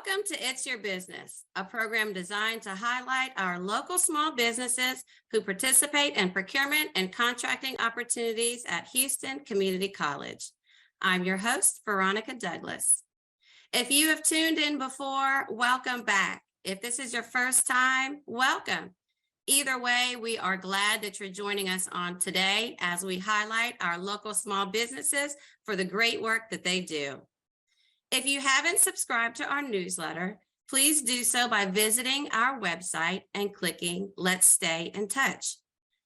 Welcome to It's Your Business, a program designed to highlight our local small businesses who participate in procurement and contracting opportunities at Houston Community College. I'm your host, Veronica Douglas. If you have tuned in before, welcome back. If this is your first time, welcome. Either way, we are glad that you're joining us on today as we highlight our local small businesses for the great work that they do. If you haven't subscribed to our newsletter, please do so by visiting our website and clicking Let's Stay in Touch.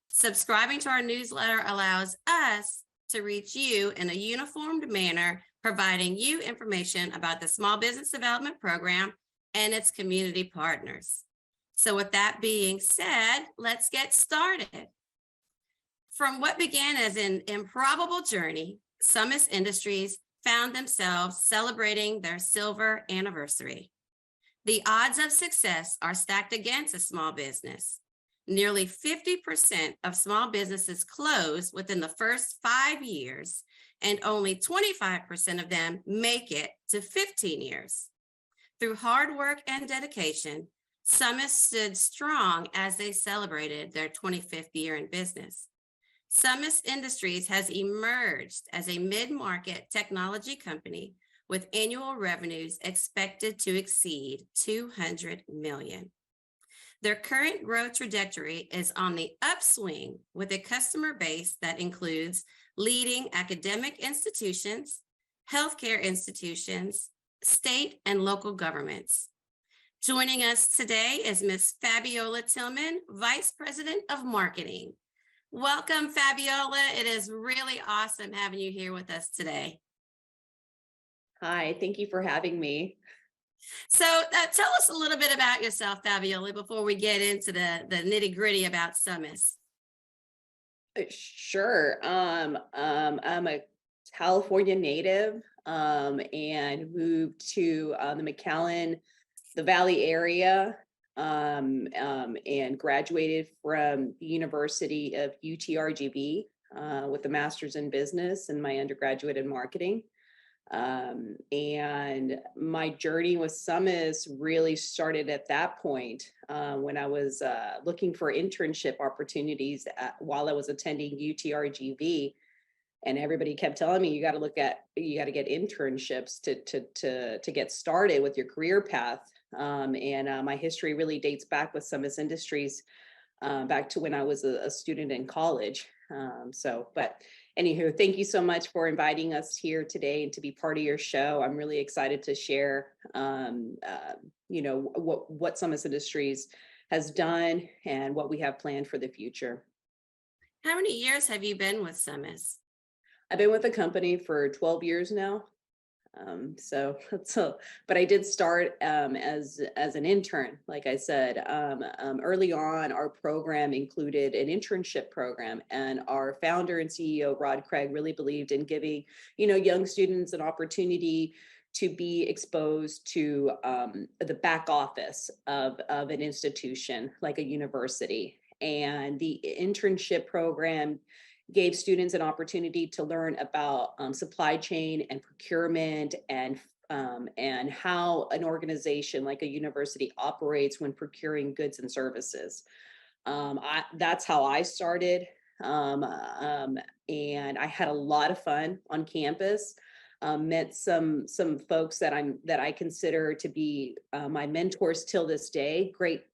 Subscribing to our newsletter allows us to reach you in a uniformed manner, providing you information about the Small Business Development Program and its community partners. So with that being said, let's get started. From what began as an improbable journey, Summus Industries found themselves celebrating their silver anniversary. The odds of success are stacked against a small business. Nearly 50% of small businesses close within the first 5 years, and only 25% of them make it to 15 years. Through hard work and dedication, Summus stood strong as they celebrated their 25th year in business. Summus Industries has emerged as a mid-market technology company with annual revenues expected to exceed $200 million. Their current growth trajectory is on the upswing with a customer base that includes leading academic institutions, healthcare institutions, state and local governments. Joining us today is Ms. Fabiola Tillman, Vice President of Marketing. Welcome, Fabiola. It is really awesome having you here with us today. Hi, thank you for having me. So tell us a little bit about yourself, Fabiola, before we get into the nitty-gritty about Summus. Sure. I'm a California native and moved to the Valley area. And graduated from the University of UTRGV with a master's in business and my undergraduate in marketing. And my journey with Summus really started at that point when I was looking for internship opportunities while I was attending UTRGV. And everybody kept telling me, you got to get internships to get started with your career path. And my history really dates back with Summus Industries back to when I was a student in college. But anywho, thank you so much for inviting us here today and to be part of your show. I'm really excited to share, what Summus Industries has done and what we have planned for the future. How many years have you been with Summus? I've been with the company for 12 years now. But I did start as an intern, like I said. Early on, our program included an internship program, and our founder and CEO, Rod Craig, really believed in giving, young students an opportunity to be exposed to the back office of an institution like a university. And the internship program gave students an opportunity to learn about supply chain and procurement and how an organization like a university operates when procuring goods and services. That's how I started, and I had a lot of fun on campus. Met some folks that I consider to be my mentors till this day. Great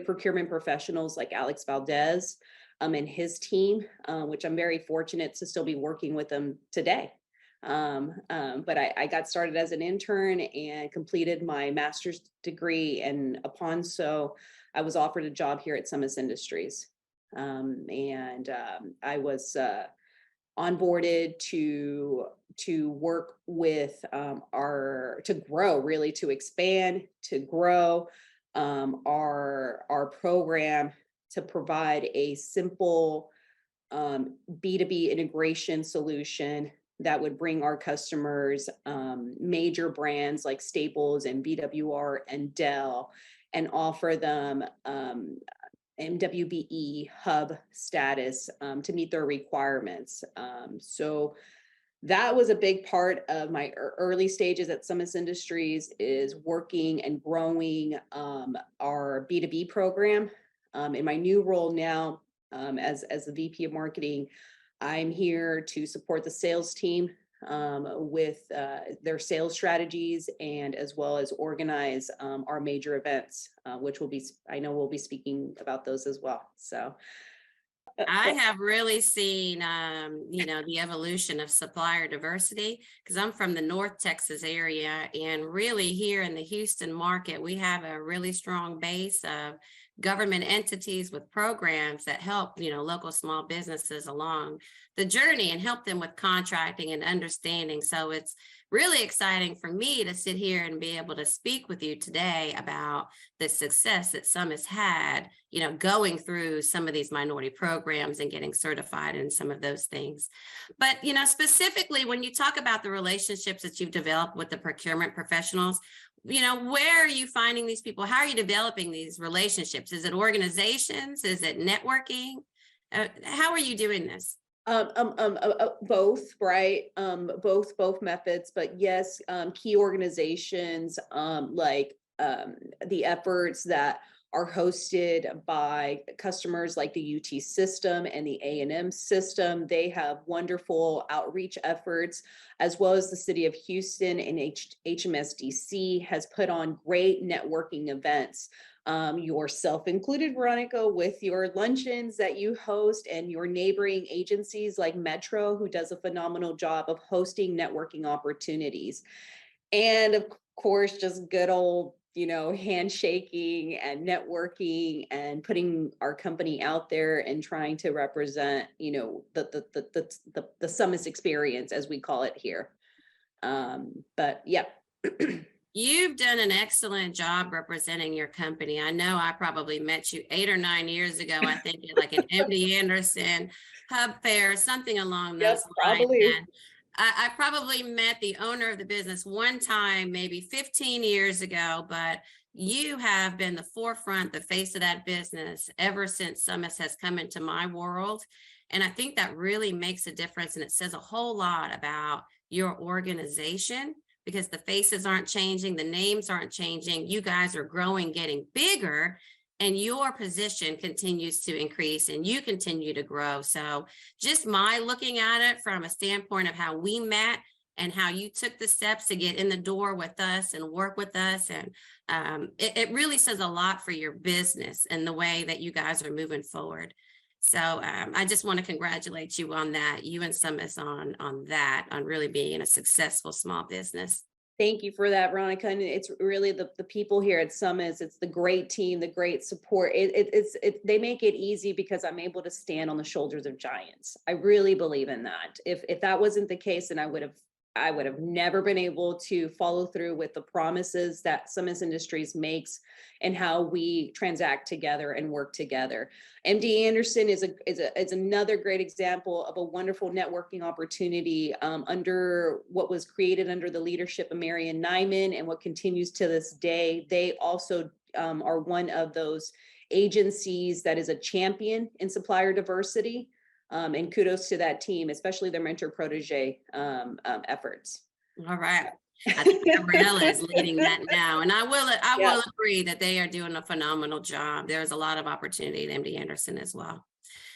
procurement professionals like Alex Valdez. And his team, which I'm very fortunate to still be working with them today. But I got started as an intern and completed my master's degree. And I was offered a job here at Summus Industries. I was onboarded to work with to expand, to grow our program, to provide a simple B2B integration solution that would bring our customers major brands like Staples and BWR and Dell, and offer them MWBE hub status to meet their requirements. So that was a big part of my early stages at Summus Industries, is working and growing our B2B program. In my new role now, as the VP of Marketing, I'm here to support the sales team with their sales strategies, and as well as organize our major events, which I know we'll be speaking about those as well. So I have really seen, the evolution of supplier diversity, because I'm from the North Texas area, and really here in the Houston market, we have a really strong base of government entities with programs that help, local small businesses along the journey and help them with contracting and understanding. So it's really exciting for me to sit here and be able to speak with you today about the success that Summus had, going through some of these minority programs and getting certified in some of those things. But, specifically when you talk about the relationships that you've developed with the procurement professionals, where are you finding these people? How are you developing these relationships? Is it organizations? Is it networking? How are you doing this? Both, right? Both methods, but yes, key organizations, like the efforts that are hosted by customers like the UT system and the A&M system. They have wonderful outreach efforts, as well as the city of Houston and HMSDC has put on great networking events. Yourself included, Veronica, with your luncheons that you host, and your neighboring agencies like Metro, who does a phenomenal job of hosting networking opportunities. And of course, just good old, handshaking and networking and putting our company out there and trying to represent, the Summus experience, as we call it here. But yeah. You've done an excellent job representing your company. I know I probably met you 8 or 9 years ago, I think at like an MD Anderson Hub Fair, something along those lines. Probably. And I probably met the owner of the business one time, maybe 15 years ago, but you have been the forefront, the face of that business ever since Summus has come into my world. And I think that really makes a difference. And it says a whole lot about your organization, because the faces aren't changing, the names aren't changing. You guys are growing, getting bigger, and your position continues to increase and you continue to grow. So just my looking at it from a standpoint of how we met and how you took the steps to get in the door with us and work with us. And it really says a lot for your business and the way that you guys are moving forward. So I just want to congratulate you on that, you and Summus on really being a successful small business. Thank you for that, Veronica. And it's really the people here at Summus. It's the great team, the great support. They make it easy because I'm able to stand on the shoulders of giants. I really believe in that. If that wasn't the case, then I would have never been able to follow through with the promises that Summus Industries makes and how we transact together and work together. MD Anderson is another great example of a wonderful networking opportunity under what was created under the leadership of Marion Nyman, and what continues to this day. They also are one of those agencies that is a champion in supplier diversity. And kudos to that team, especially their mentor protege efforts. All right. I think Gabriella is leading that now. And I will agree that they are doing a phenomenal job. There's a lot of opportunity at MD Anderson as well.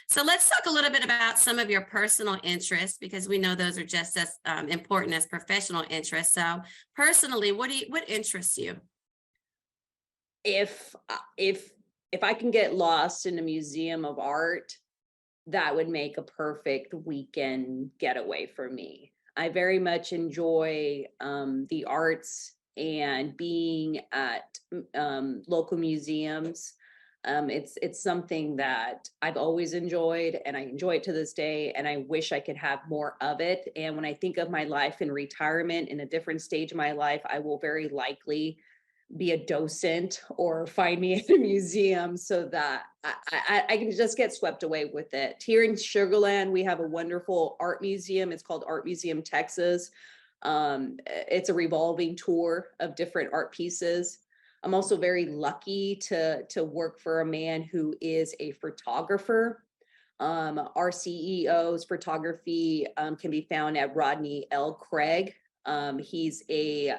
So let's talk a little bit about some of your personal interests, because we know those are just as important as professional interests. So personally, what interests you? If I can get lost in a museum of art, that would make a perfect weekend getaway for me. I very much enjoy the arts and being at local museums. It's something that I've always enjoyed, and I enjoy it to this day, and I wish I could have more of it. And when I think of my life in retirement, in a different stage of my life, I will very likely be a docent or find me at a museum, so that I can just get swept away with it. Here in Sugar Land, we have a wonderful art museum. It's called Art Museum Texas. It's a revolving tour of different art pieces. I'm also very lucky to work for a man who is a photographer. Our CEO's photography can be found at Rodney L. Craig. He's a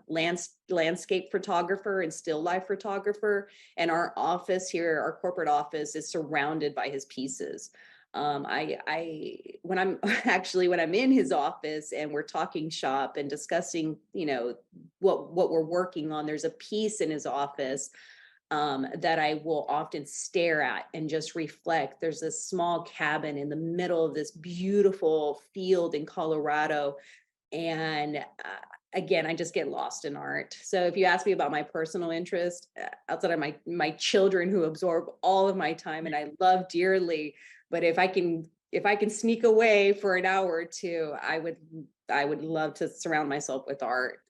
landscape photographer and still life photographer. And our office here, our corporate office, is surrounded by his pieces. When I'm when I'm in his office and we're talking shop and discussing, what we're working on, there's a piece in his office that I will often stare at and just reflect. There's this small cabin in the middle of this beautiful field in Colorado. And again, I just get lost in art. So if you ask me about my personal interest, outside of my children who absorb all of my time and I love dearly, but if I can sneak away for an hour or two, I would love to surround myself with art.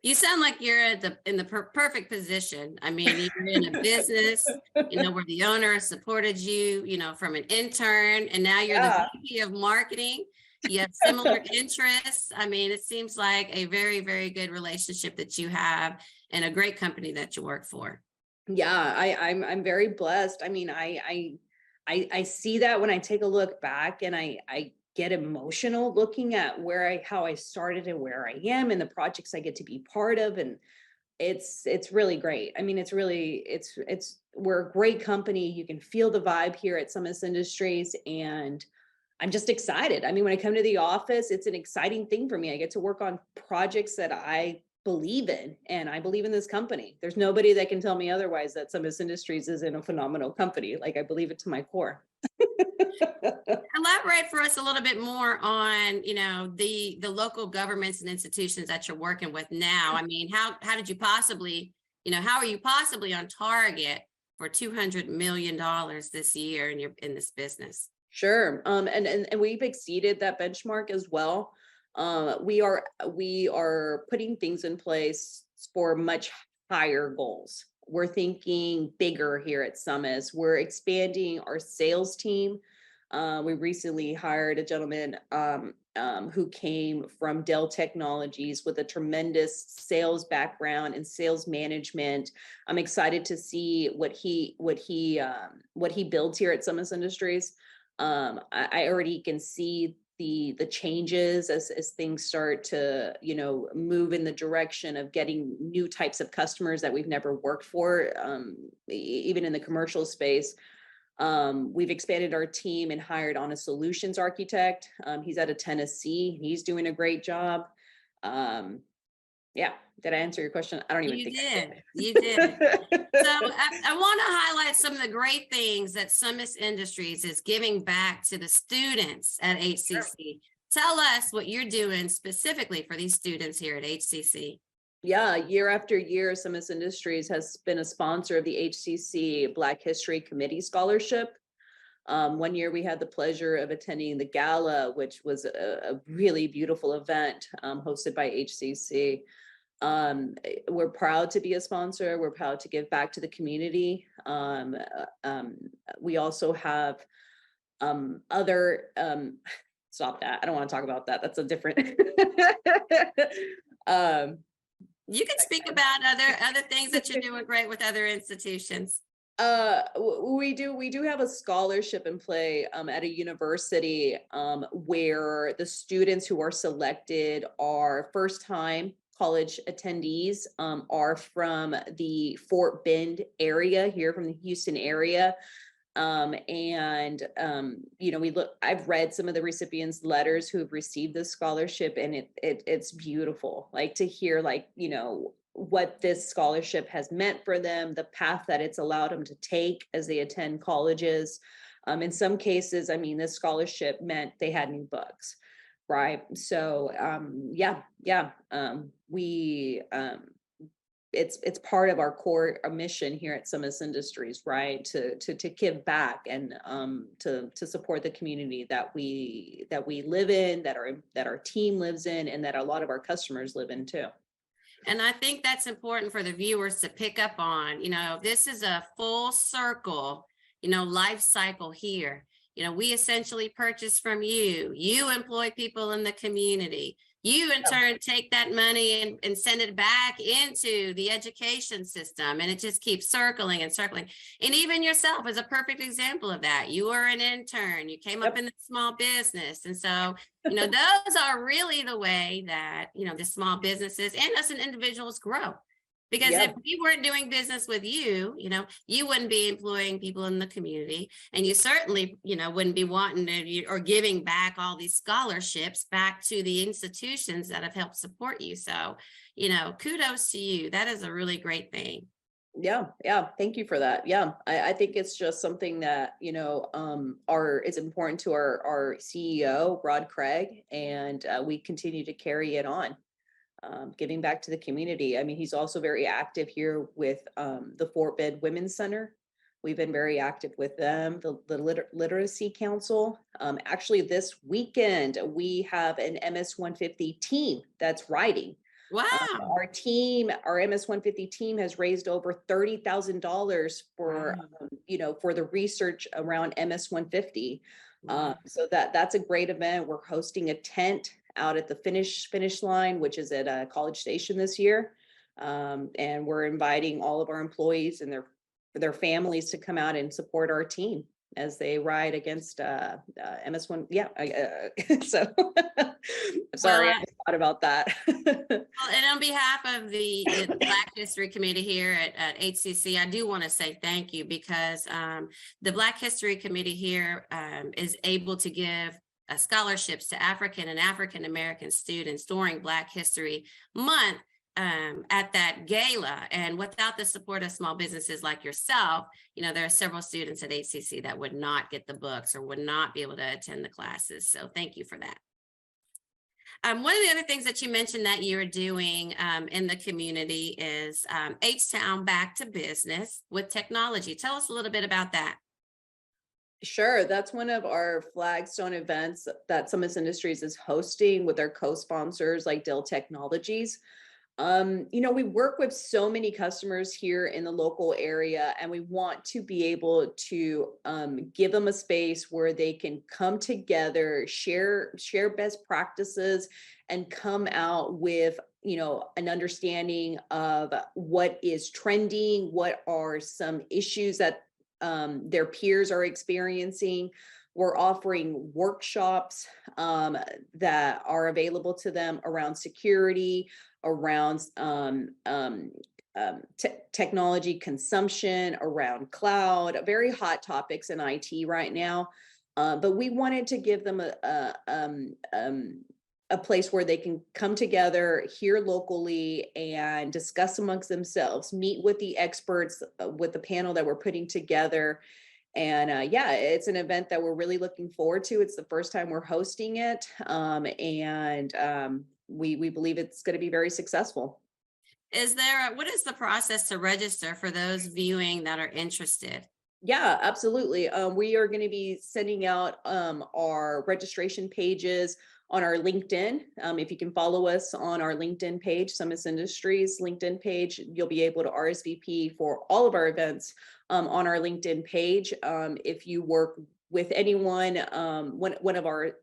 You sound like you're in the perfect position. I mean, you're in a business, where the owner supported you, from an intern, and now you're the VP of marketing. You have similar interests. I mean, it seems like a very, very good relationship that you have and a great company that you work for. Yeah, I'm very blessed. I mean, I see that when I take a look back, and I get emotional looking at how I started and where I am and the projects I get to be part of. And it's really great. I mean, we're a great company. You can feel the vibe here at Summus Industries, and I'm just excited. I mean, when I come to the office, it's an exciting thing for me. I get to work on projects that I believe in, and I believe in this company. There's nobody that can tell me otherwise that Summus Industries isn't a phenomenal company. Like, I believe it to my core. Elaborate for us a little bit more on, the local governments and institutions that you're working with now. I mean, how did you possibly, how are you possibly on target for $200 million this year in this business? Sure. And we've exceeded that benchmark as well. We are putting things in place for much higher goals. We're thinking bigger here at Summus. We're expanding our sales team. We recently hired a gentleman who came from Dell Technologies with a tremendous sales background and sales management. I'm excited to see what he builds here at Summus Industries. I already can see the changes as things start to, move in the direction of getting new types of customers that we've never worked for, even in the commercial space. We've expanded our team and hired on a solutions architect. He's out of Tennessee. He's doing a great job. Yeah. Did I answer your question? I don't even think I did. You did. So I want to highlight some of the great things that Summus Industries is giving back to the students at HCC. Sure. Tell us what you're doing specifically for these students here at HCC. Yeah, year after year, Summus Industries has been a sponsor of the HCC Black History Committee Scholarship. One year we had the pleasure of attending the gala, which was a really beautiful event hosted by HCC. We're proud to be a sponsor. We're proud to give back to the community. We also have other, stop that. I don't want to talk about that. That's a different. You can speak about other things that you're doing great with other institutions. We do have a scholarship in play at a university where the students who are selected are first-time college attendees, are from the Fort Bend area here, from the Houston area. I've read some of the recipients' letters who have received this scholarship, and it's beautiful, like, to hear, like, what this scholarship has meant for them, the path that it's allowed them to take as they attend colleges. In some cases, I mean, this scholarship meant they had new books, right? So it's part of our core mission here at Summus Industries, right? To give back and to support the community that we live in, that our team lives in, and that a lot of our customers live in too. And I think that's important for the viewers to pick up on. This is a full circle, life cycle here. We essentially purchase from you. You employ people in the community. You in turn take that money and send it back into the education system, and it just keeps circling and circling. And even yourself is a perfect example of that. You were an intern, you came up Yep. in the small business. And so, those are really the way that, the small businesses and us and individuals grow. Because Yeah. if we weren't doing business with you, you wouldn't be employing people in the community, and you certainly, wouldn't be wanting to or giving back all these scholarships back to the institutions that have helped support you. So, kudos to you. That is a really great thing. Yeah, yeah. Thank you for that. Yeah, I think it's just something that is important to our CEO Rod Craig, and we continue to carry it on, giving back to the community. I mean, he's also very active here with the Fort Bend Women's Center. We've been very active with them, the Literacy Council. Actually, this weekend we have an MS-150 team that's riding. Wow. Our MS-150 team has raised over $30,000 for, Wow. for the research around MS-150. Wow. So that's a great event. We're hosting a tent out at the finish line, which is at College Station this year. And we're inviting all of our employees and their families to come out and support our team as they ride against MS-1. Yeah. So I'm sorry, Well, I just thought about that. Well, and on behalf of the Black History Committee here at HCC, I do want to say thank you, because the Black History Committee here is able to give scholarships to African and African American students during Black History Month at that gala. And without the support of small businesses like yourself, there are several students at HCC that would not get the books or would not be able to attend the classes. So thank you for that. One of the other things that you mentioned that you're doing in the community is H-Town Back to Business with Technology. Tell us a little bit about that. Sure, that's one of our flagstone events that Summus Industries is hosting with our co-sponsors like Dell Technologies. We work with so many customers here in the local area, and we want to be able to give them a space where they can come together, share best practices, and come out with an understanding of what is trending, what are some issues that their peers are experiencing. We're offering workshops that are available to them around security, around technology consumption, around cloud, very hot topics in IT right now. But we wanted to give them a place where they can come together here locally and discuss amongst themselves, meet with the experts, with the panel that we're putting together. And it's an event that we're really looking forward to. It's the first time we're hosting it. We believe it's going to be very successful. What is the process to register for those viewing that are interested? Yeah, absolutely. We are going to be sending out our registration pages on our LinkedIn. If you can follow us on our LinkedIn page, Summus Industries LinkedIn page, you'll be able to RSVP for all of our events on our LinkedIn page. If you work with anyone, one of our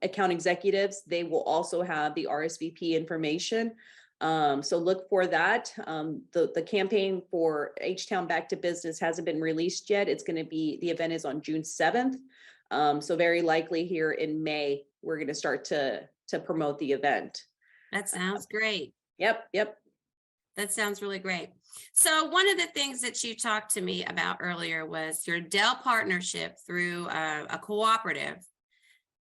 account executives, they will also have the RSVP information. So look for that. The campaign for H-Town Back to Business hasn't been released yet. The event is on June 7th. So very likely here in May, we're going to start to promote the event. That sounds great. Yep. That sounds really great. So one of the things that you talked to me about earlier was your Dell partnership through a cooperative.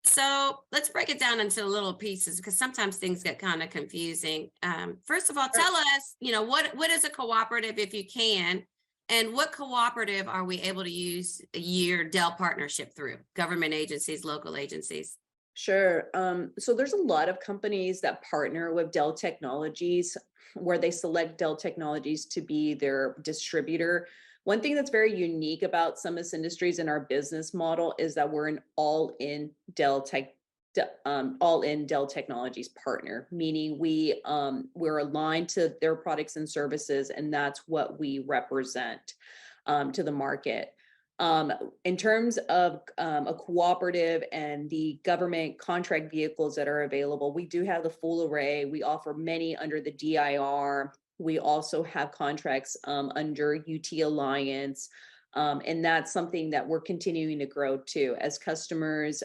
So let's break it down into little pieces, because sometimes things get kind of confusing. First of all, tell us, what is a cooperative, if you can, and what cooperative are we able to use your Dell partnership through? Government agencies, local agencies? Sure. So there's a lot of companies that partner with Dell Technologies, where they select Dell Technologies to be their distributor. One thing that's very unique about Summus Industries and our business model is that we're an all-in Dell Technologies partner, meaning we're aligned to their products and services, and that's what we represent to the market. In terms of a cooperative and the government contract vehicles that are available, we do have the full array. We offer many under the DIR. We also have contracts under UT Alliance. And that's something that we're continuing to grow too. As customers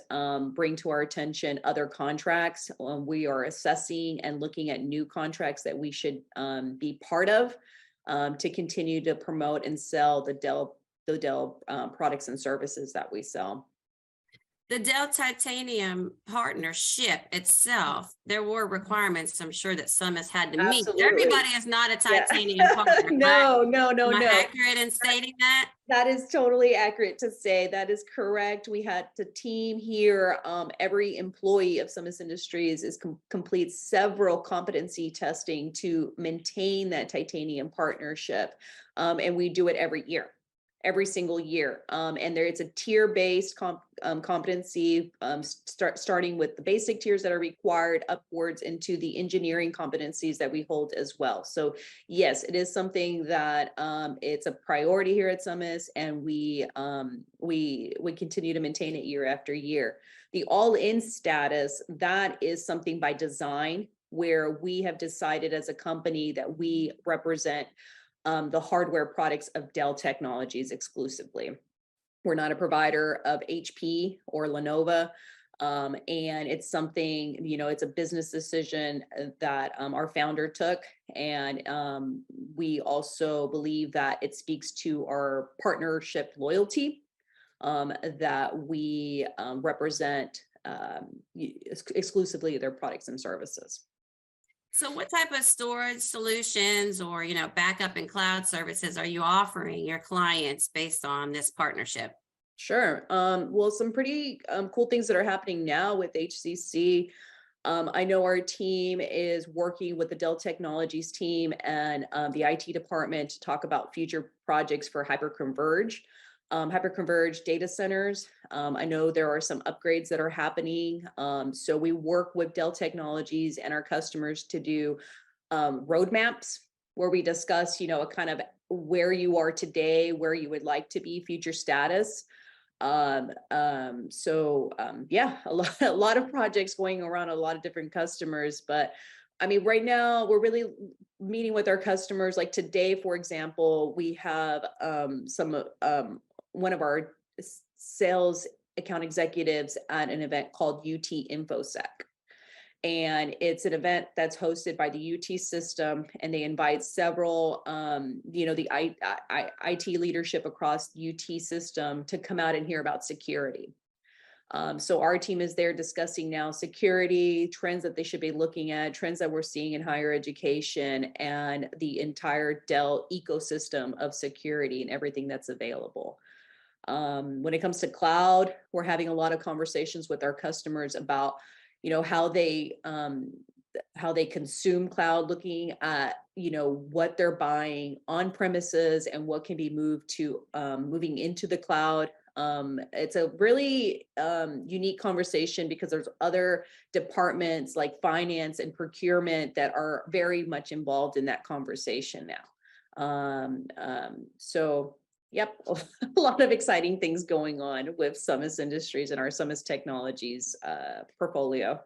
bring to our attention other contracts, we are assessing and looking at new contracts that we should be part of to continue to promote and sell the Dell products and services that we sell. The Dell Titanium partnership itself, there were requirements I'm sure that Summus had to meet. Absolutely. Everybody is not a titanium partner. No. Am I accurate in stating that? That is totally accurate to say. That is correct. We had the team here. Every employee of Summus Industries is complete several competency testing to maintain that titanium partnership. And we do it every single year. And it's a tier-based competency, starting with the basic tiers that are required upwards into the engineering competencies that we hold as well. So yes, it is something that it's a priority here at Summus, and we continue to maintain it year after year. The all-in status, that is something by design, where we have decided as a company that we represent the hardware products of Dell Technologies exclusively. We're not a provider of HP or Lenovo. And it's something, it's a business decision that our founder took. And we also believe that it speaks to our partnership loyalty, that we represent exclusively their products and services. So what type of storage solutions or, backup and cloud services are you offering your clients based on this partnership? Sure. Well, some pretty cool things that are happening now with HCC. I know our team is working with the Dell Technologies team and the IT department to talk about future projects for hyperconverged data centers. I know there are some upgrades that are happening. So we work with Dell Technologies and our customers to do roadmaps where we discuss, a kind of where you are today, where you would like to be, future status. Yeah, a lot of projects going around, a lot of different customers, but I mean, right now we're really meeting with our customers. Like today, for example, we have one of our sales account executives at an event called UT InfoSec. And it's an event that's hosted by the UT system, and they invite several, the IT leadership across UT system to come out and hear about security. So our team is there discussing now security, trends that they should be looking at, trends that we're seeing in higher education, and the entire Dell ecosystem of security and everything that's available. When it comes to cloud, we're having a lot of conversations with our customers about, how they consume cloud, looking at, what they're buying on premises and what can be moved to moving into the cloud. It's a really unique conversation because there's other departments like finance and procurement that are very much involved in that conversation now. So yep, a lot of exciting things going on with Summus Industries and our Summus Technologies portfolio.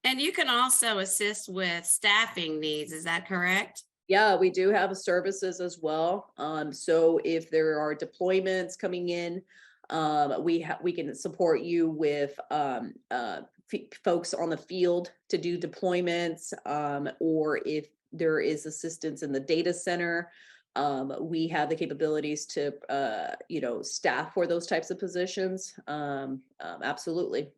And you can also assist with staffing needs, is that correct? Yeah, we do have services as well. So if there are deployments coming in, we can support you with folks on the field to do deployments, or if there is assistance in the data center, we have the capabilities to staff for those types of positions. Absolutely.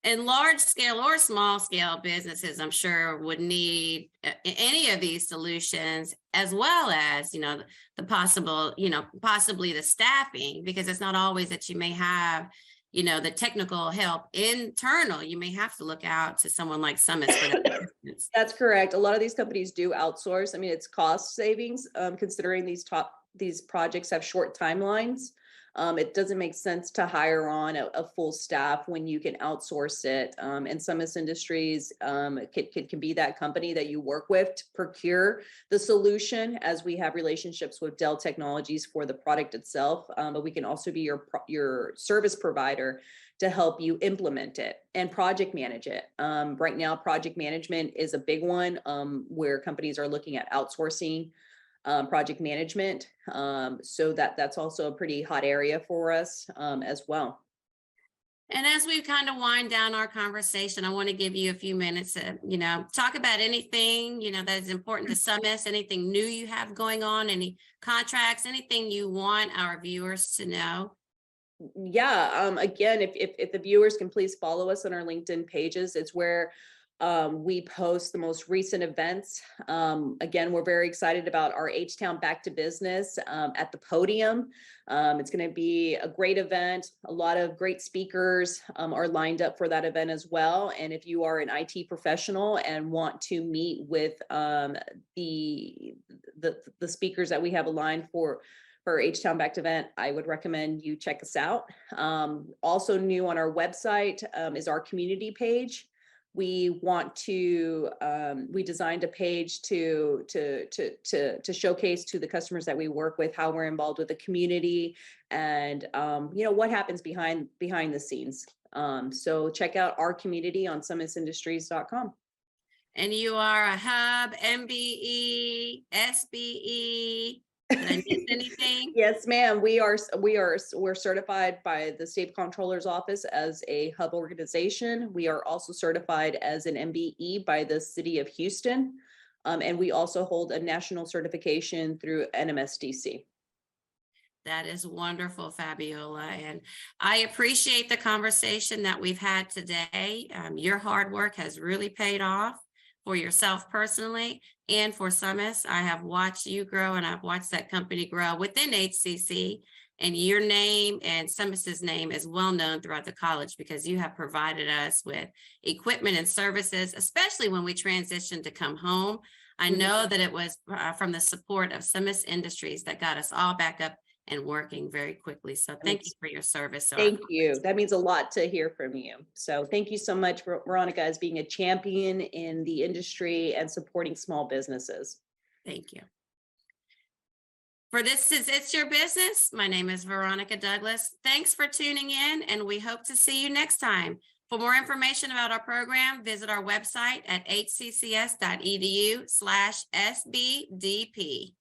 And large scale or small scale businesses, I'm sure, would need any of these solutions, as well as, the possible, possibly the staffing, because it's not always that you may have, the technical help internal. You may have to look out to someone like Summus for that. That's correct. A lot of these companies do outsource. I mean, it's cost savings, considering these projects have short timelines. It doesn't make sense to hire on a full staff when you can outsource it. And Summus Industries can be that company that you work with to procure the solution, as we have relationships with Dell Technologies for the product itself. But we can also be your service provider to help you implement it and project manage it. Right now, project management is a big one, where companies are looking at outsourcing project management. So that's also a pretty hot area for us as well. And as we kind of wind down our conversation, I want to give you a few minutes to, talk about anything, that is important to Summus, anything new you have going on, any contracts, anything you want our viewers to know. Yeah, again, if the viewers can please follow us on our LinkedIn pages, it's where we post the most recent events. Again, we're very excited about our H-Town Back to Business at the podium. It's going to be a great event. A lot of great speakers are lined up for that event as well. And if you are an IT professional and want to meet with the speakers that we have aligned for H-Town Back to event, I would recommend you check us out. Also new on our website is our community page. We designed a page to showcase to the customers that we work with how we're involved with the community and what happens behind the scenes. So check out our community on summusindustries.com. And you are a hub, MBE, SBE. Did I miss anything? Yes, ma'am. We're certified by the State Comptroller's Office as a hub organization. We are also certified as an MBE by the City of Houston. And we also hold a national certification through NMSDC. That is wonderful, Fabiola. And I appreciate the conversation that we've had today. Your hard work has really paid off for yourself personally and for Summus. I have watched you grow and I've watched that company grow within HCC, and your name and Summus's name is well known throughout the college because you have provided us with equipment and services, especially when we transitioned to come home. I know that it was from the support of Summus Industries that got us all back up and working very quickly. So thank you for your service. Thank you. That means a lot to hear from you. So thank you so much, Veronica, as being a champion in the industry and supporting small businesses. Thank you. For this is It's Your Business. My name is Veronica Douglas. Thanks for tuning in, and we hope to see you next time. For more information about our program, visit our website at hccs.edu/SBDP.